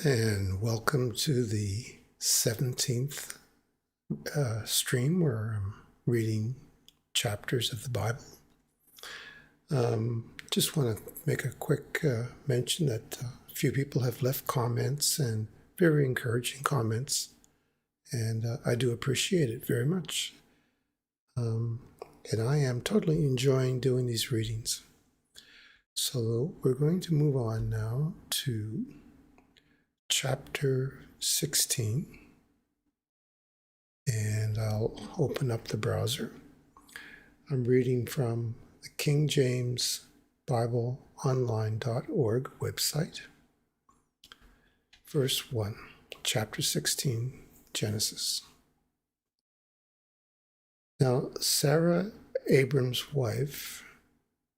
And welcome to the 17th stream where I'm reading chapters of the Bible. Just want to make a quick mention that a few people have left comments and very encouraging comments, and I do appreciate it very much. And I am totally enjoying doing these readings. So we're going to move on now to chapter 16, and I'll open up the browser. I'm reading from the King James Bible Online.org website. Verse 1, chapter 16, Genesis. Now Sarah, Abram's wife,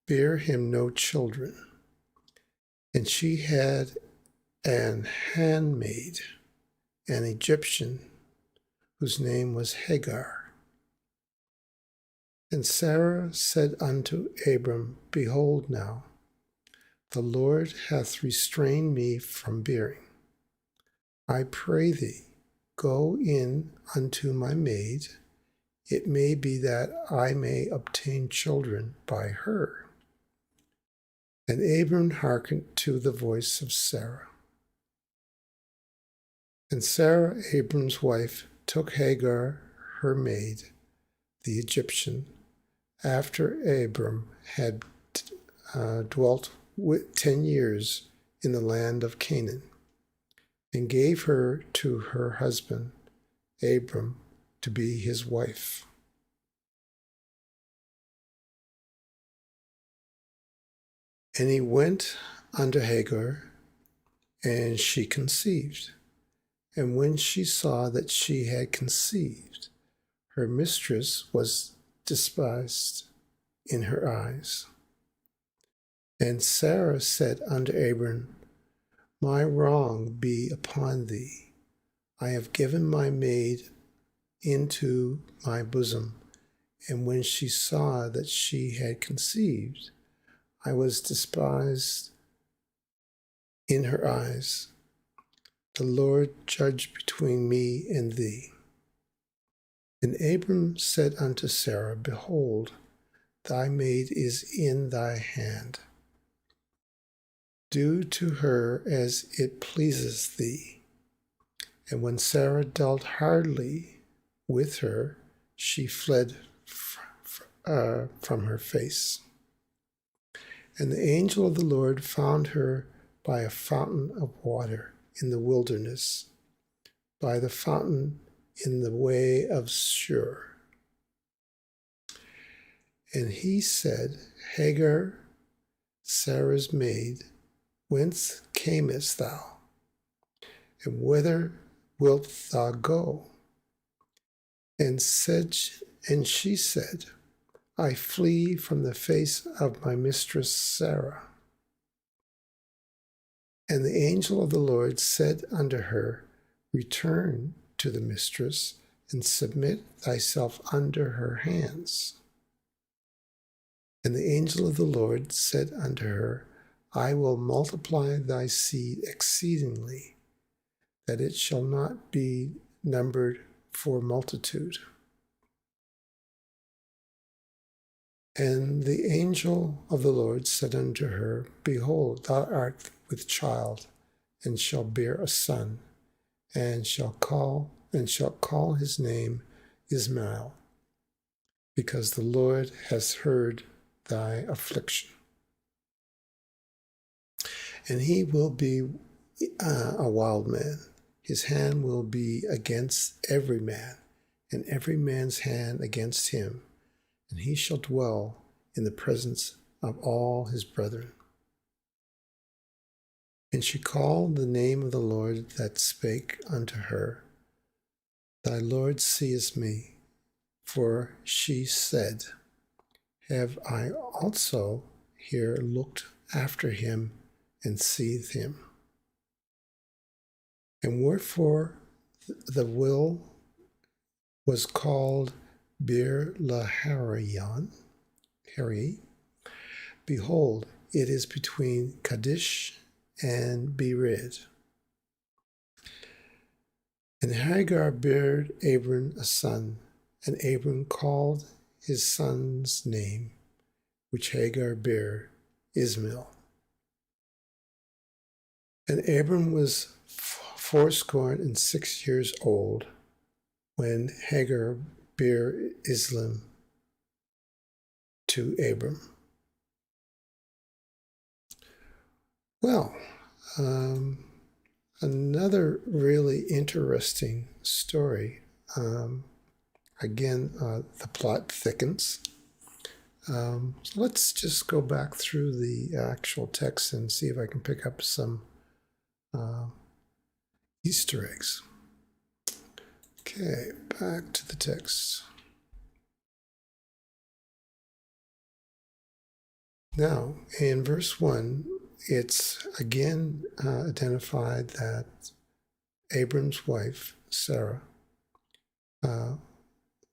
bare him no children, and she had an handmaid, an Egyptian, whose name was Hagar. And Sarah said unto Abram, Behold now, the Lord hath restrained me from bearing. I pray thee, go in unto my maid, it may be that I may obtain children by her. And Abram hearkened to the voice of Sarah. And Sarah, Abram's wife, took Hagar, her maid, the Egyptian, after Abram had dwelt 10 years in the land of Canaan, and gave her to her husband, Abram, to be his wife. And he went unto Hagar, and she conceived. And when she saw that she had conceived, her mistress was despised in her eyes. And Sarah said unto Abram, My wrong be upon thee. I have given my maid into my bosom. And when she saw that she had conceived, I was despised in her eyes. The Lord judge between me and thee. And Abram said unto Sarah, Behold, thy maid is in thy hand. Do to her as it pleases thee. And when Sarah dealt hardly with her, she fled from her face. And the angel of the Lord found her by a fountain of water in the wilderness, by the fountain in the way of Shur. And he said, Hagar, Sarah's maid, whence camest thou? And whither wilt thou go? And she said, I flee from the face of my mistress Sarah. And the angel of the Lord said unto her, Return to the mistress, and submit thyself under her hands. And the angel of the Lord said unto her, I will multiply thy seed exceedingly, that it shall not be numbered for multitude. And the angel of the Lord said unto her, Behold, thou art with child, and shalt bear a son, and shalt call his name Ismael, because the Lord has heard thy affliction. And he will be a wild man. His hand will be against every man, and every man's hand against him. And he shall dwell in the presence of all his brethren. And she called the name of the Lord that spake unto her, Thy Lord seeth me. For she said, Have I also here looked after him and seeth him? And wherefore the will was called Bir Laharayan, behold, it is between Kadesh and Bered. And Hagar bare Abram a son, and Abram called his son's name, which Hagar bare, Ismael. And Abram was 66 old when Hagar bare Islam to Abram. Well, another really interesting story. Again, the plot thickens. So let's just go back through the actual text and see if I can pick up some Easter eggs. Okay, back to the text. Now, in verse 1, it's again identified that Abram's wife, Sarah,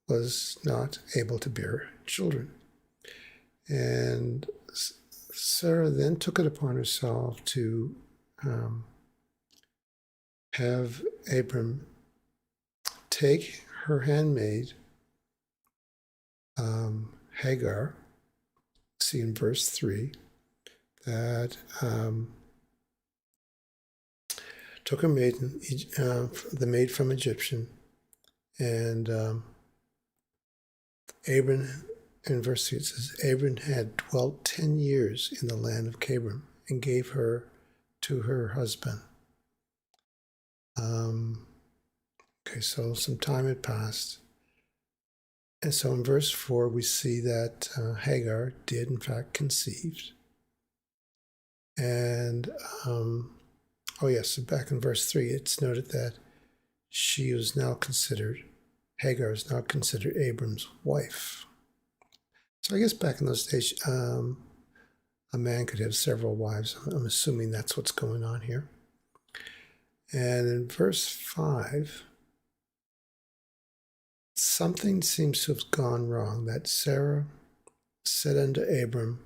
was not able to bear children. And Sarah then took it upon herself to have Abram take her handmaid, Hagar, see in verse 3, that took her maiden, the maid from Egyptian, and Abram, in verse 3 it says, Abram had dwelt 10 years in the land of Cabram, and gave her to her husband. Okay, so some time had passed. And so in verse 4, we see that Hagar did, in fact, conceive. And, so back in verse 3, it's noted that she was now considered, Hagar is now considered Abram's wife. So I guess back in those days, a man could have several wives. I'm assuming that's what's going on here. And in verse 5, something seems to have gone wrong, that Sarah said unto Abram,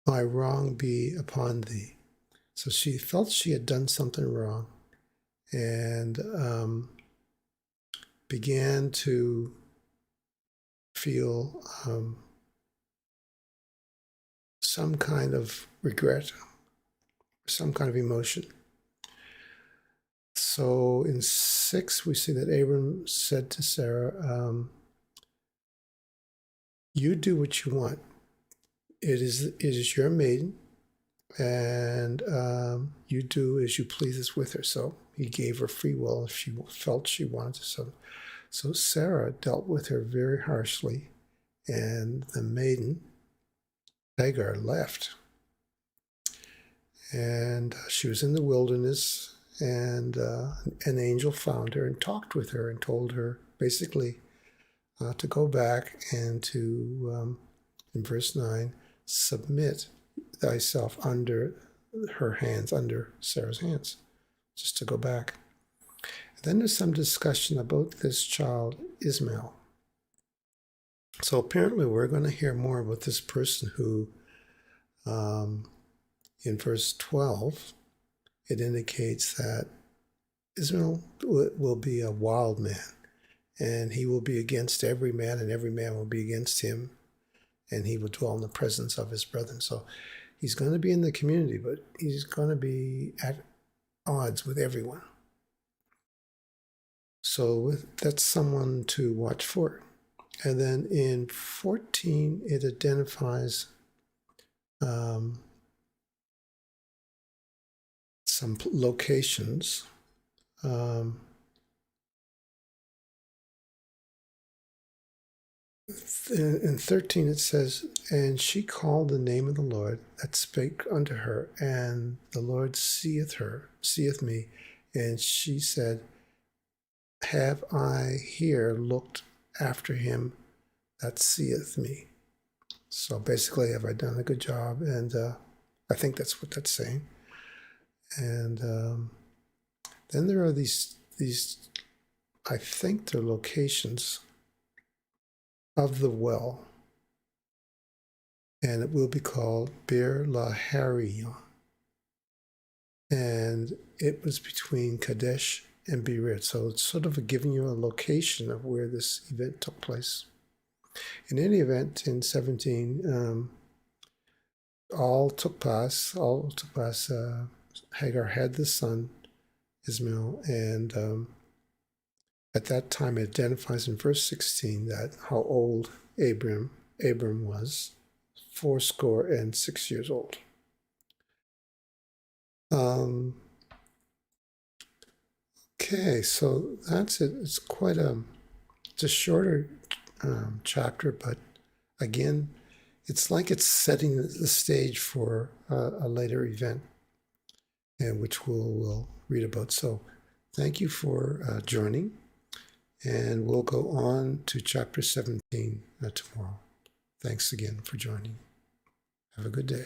My wrong be upon thee. So she felt she had done something wrong and began to feel some kind of regret, some kind of emotion. So in 6, we see that Abram said to Sarah, you do what you want. It is your maiden, and you do as you pleases with her. So he gave her free will if she felt she wanted to. So Sarah dealt with her very harshly, and the maiden, Hagar, left. And she was in the wilderness, and an angel found her and talked with her and told her basically to go back and to, in verse 9, submit thyself under her hands, under Sarah's hands, just to go back. And then there's some discussion about this child, Ismael. So apparently we're going to hear more about this person who, in verse 12, it indicates that Israel will be a wild man, and he will be against every man, and every man will be against him, and he will dwell in the presence of his brethren. So he's going to be in the community, but he's going to be at odds with everyone. So that's someone to watch for. And then in 14, it identifies some locations. In 13 it says, and she called the name of the Lord that spake unto her, and the Lord seeth me, and she said, have I here looked after him that seeth me? So basically, have I done a good job? And I think that's what that's saying. And then there are these I think they're locations of the well, and it will be called Bir Laharion. And it was between Kadesh and Bered. So it's sort of giving you a location of where this event took place. In any event, in 17, all took place. Hagar had the son, Ishmael, and at that time it identifies in verse 16 that how old Abram was, 86 years old. Okay, so that's it. It's it's a shorter chapter, but again, it's like it's setting the stage for a later event, and which we'll read about. So thank you for joining, and we'll go on to chapter 17 tomorrow. Thanks again for joining. Have a good day.